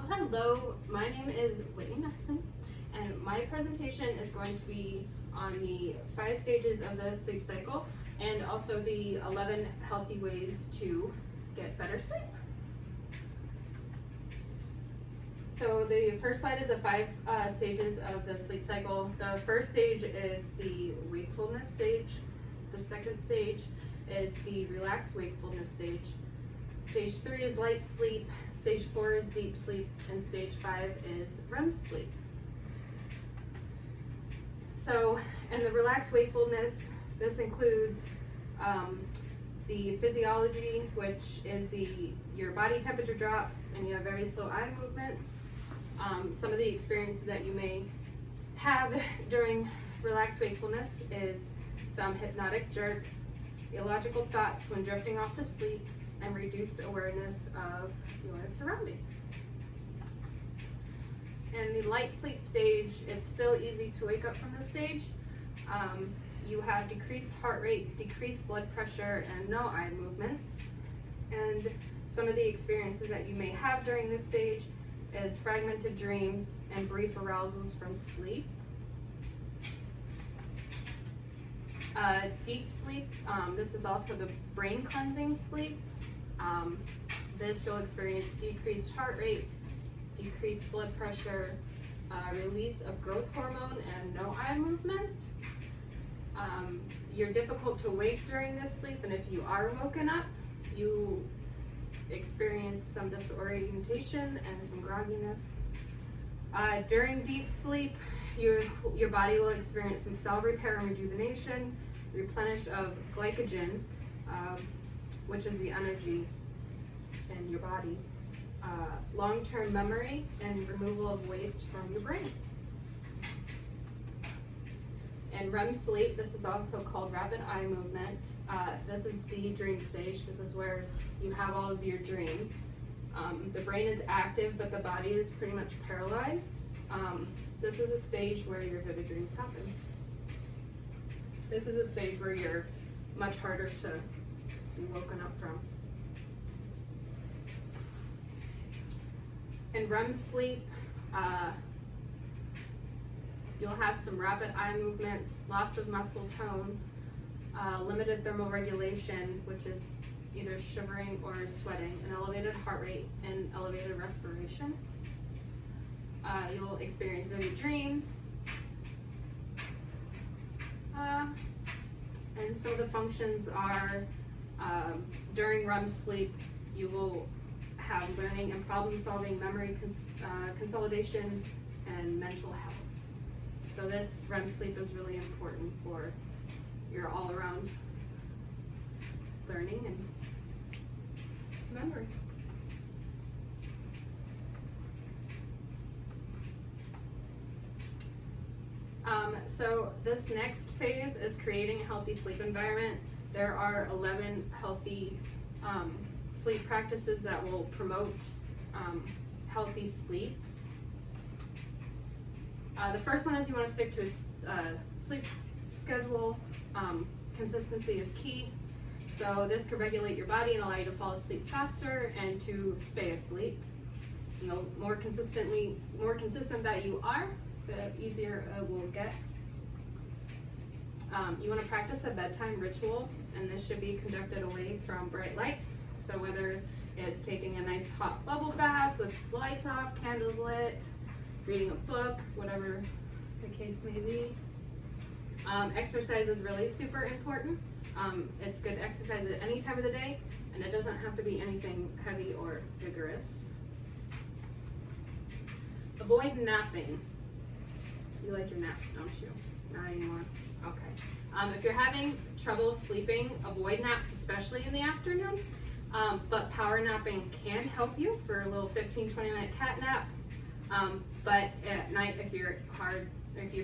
Hello, my name is Whitney Nelson, and my presentation is going to be on the 5 stages of the sleep cycle and also the 11 healthy ways to get better sleep. So the first slide is the 5 stages of the sleep cycle. The first stage is the wakefulness stage. The second stage is the relaxed wakefulness stage. Stage 3 is light sleep, stage 4 is deep sleep, and stage 5 is REM sleep. So, in the relaxed wakefulness, this includes the physiology, which is your body temperature drops and you have very slow eye movements. Some of the experiences that you may have during relaxed wakefulness is some hypnotic jerks, illogical thoughts when drifting off to sleep, and reduced awareness of your surroundings. In the light sleep stage, it's still easy to wake up from this stage. You have decreased heart rate, decreased blood pressure, and no eye movements. And some of the experiences that you may have during this stage is fragmented dreams and brief arousals from sleep. Deep sleep, this is also the brain cleansing sleep. This you'll experience decreased heart rate, decreased blood pressure, release of growth hormone, and no eye movement. You're difficult to wake during this sleep, and if you are woken up, you experience some disorientation and some grogginess. During deep sleep, your body will experience some cell repair and rejuvenation, replenish of glycogen, which is the energy in your body, long-term memory, and removal of waste from your brain. In REM sleep, this is also called rapid eye movement. This is the dream stage. This is where you have all of your dreams. The brain is active, but the body is pretty much paralyzed. This is a stage where your vivid dreams happen. This is a stage where you're much harder to be woken up from. In REM sleep, you'll have some rapid eye movements, loss of muscle tone, limited thermoregulation, which is either shivering or sweating, an elevated heart rate, and elevated respirations. You'll experience vivid dreams. And some of the functions are, during REM sleep, you will have learning and problem solving, memory consolidation, and mental health. So this REM sleep is really important for your all around learning and memory. So this next phase is creating a healthy sleep environment. There are 11 healthy sleep practices that will promote healthy sleep. The first one is you want to stick to a sleep schedule. Consistency is key. So this could regulate your body and allow you to fall asleep faster and to stay asleep. You know, more consistent that you are, the easier it will get. You want to practice a bedtime ritual, and this should be conducted away from bright lights. So whether it's taking a nice hot bubble bath with lights off, candles lit, reading a book, whatever the case may be. Exercise is really super important. It's good to exercise at any time of the day, and it doesn't have to be anything heavy or vigorous. Avoid napping. You like your naps, don't you? Not anymore. Okay. If you're having trouble sleeping, avoid naps, especially in the afternoon. But power napping can help you for a little 15-20 minute cat nap. But at night, if you're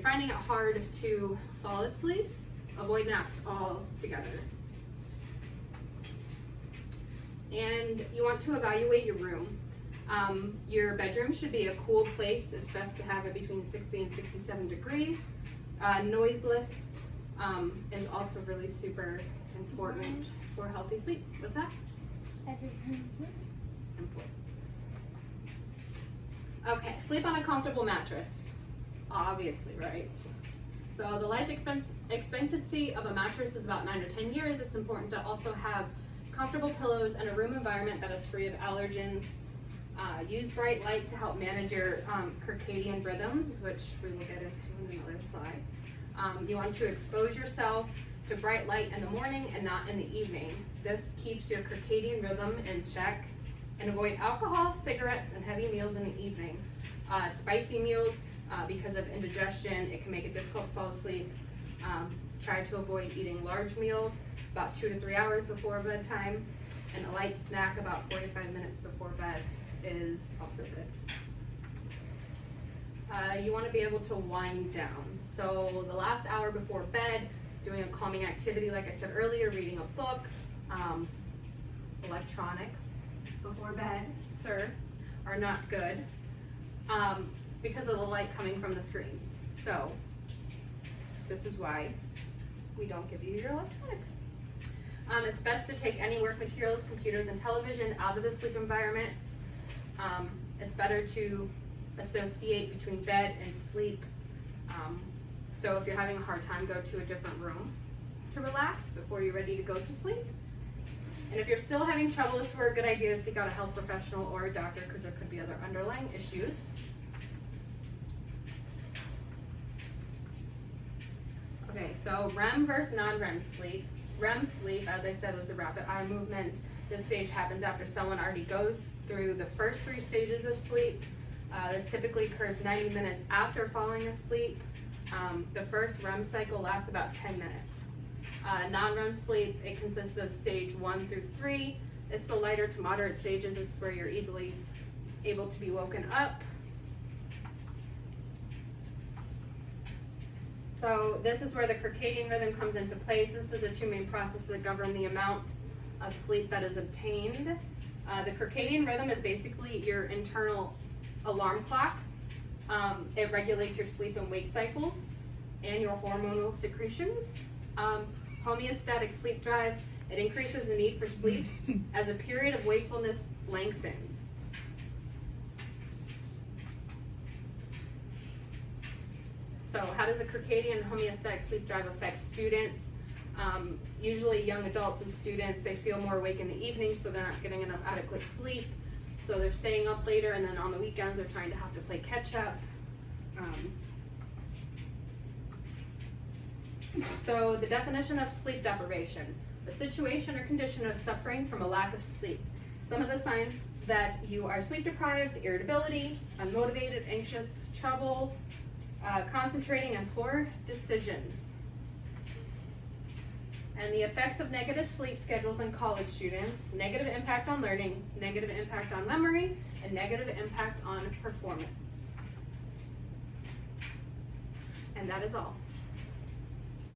finding it hard to fall asleep, avoid naps altogether. And you want to evaluate your room. Your bedroom should be a cool place. It's best to have it between 60 and 67 degrees. Noiseless is also really super important for healthy sleep. What's that? That is important. Okay, sleep on a comfortable mattress. Obviously, right? So the life expectancy of a mattress is about 9 or 10 years. It's important to also have comfortable pillows and a room environment that is free of allergens. Use bright light to help manage your circadian rhythms, which we will get into in another slide. You want to expose yourself to bright light in the morning and not in the evening. This keeps your circadian rhythm in check. And avoid alcohol, cigarettes, and heavy meals in the evening. Spicy meals, because of indigestion, it can make it difficult to fall asleep. Try to avoid eating large meals about 2 to 3 hours before bedtime, and a light snack about 45 minutes before bed is also good. You want to be able to wind down. So the last hour before bed, doing a calming activity, like I said earlier, reading a book, electronics before bed, sir, are not good because of the light coming from the screen. So this is why we don't give you your electronics. It's best to take any work materials, computers, and television out of the sleep environments. It's better to associate between bed and sleep. So if you're having a hard time, go to a different room to relax before you're ready to go to sleep. And if you're still having trouble, it's a good idea to seek out a health professional or a doctor because there could be other underlying issues. Okay, so REM versus non-REM sleep. REM sleep, as I said, was a rapid eye movement. This stage happens after someone already goes through the first 3 stages of sleep. This typically occurs 90 minutes after falling asleep. The first REM cycle lasts about 10 minutes. Non-REM sleep, it consists of stage 1 through 3. It's the lighter to moderate stages. It's where you're easily able to be woken up. So this is where the circadian rhythm comes into place. This is the 2 main processes that govern the amount of sleep that is obtained. The circadian rhythm is basically your internal alarm clock. It regulates your sleep and wake cycles and your hormonal secretions. Homeostatic sleep drive, it increases the need for sleep as a period of wakefulness lengthens. So how does a circadian homeostatic sleep drive affect students? Usually young adults and students, they feel more awake in the evening, so they're not getting enough adequate sleep. So they're staying up later, and then on the weekends they're trying to have to play catch up. So the definition of sleep deprivation, the situation or condition of suffering from a lack of sleep. Some of the signs that you are sleep deprived: irritability, unmotivated, anxious, trouble, concentrating, and poor decisions. And the effects of negative sleep schedules in college students: negative impact on learning, negative impact on memory, and negative impact on performance. And that is all.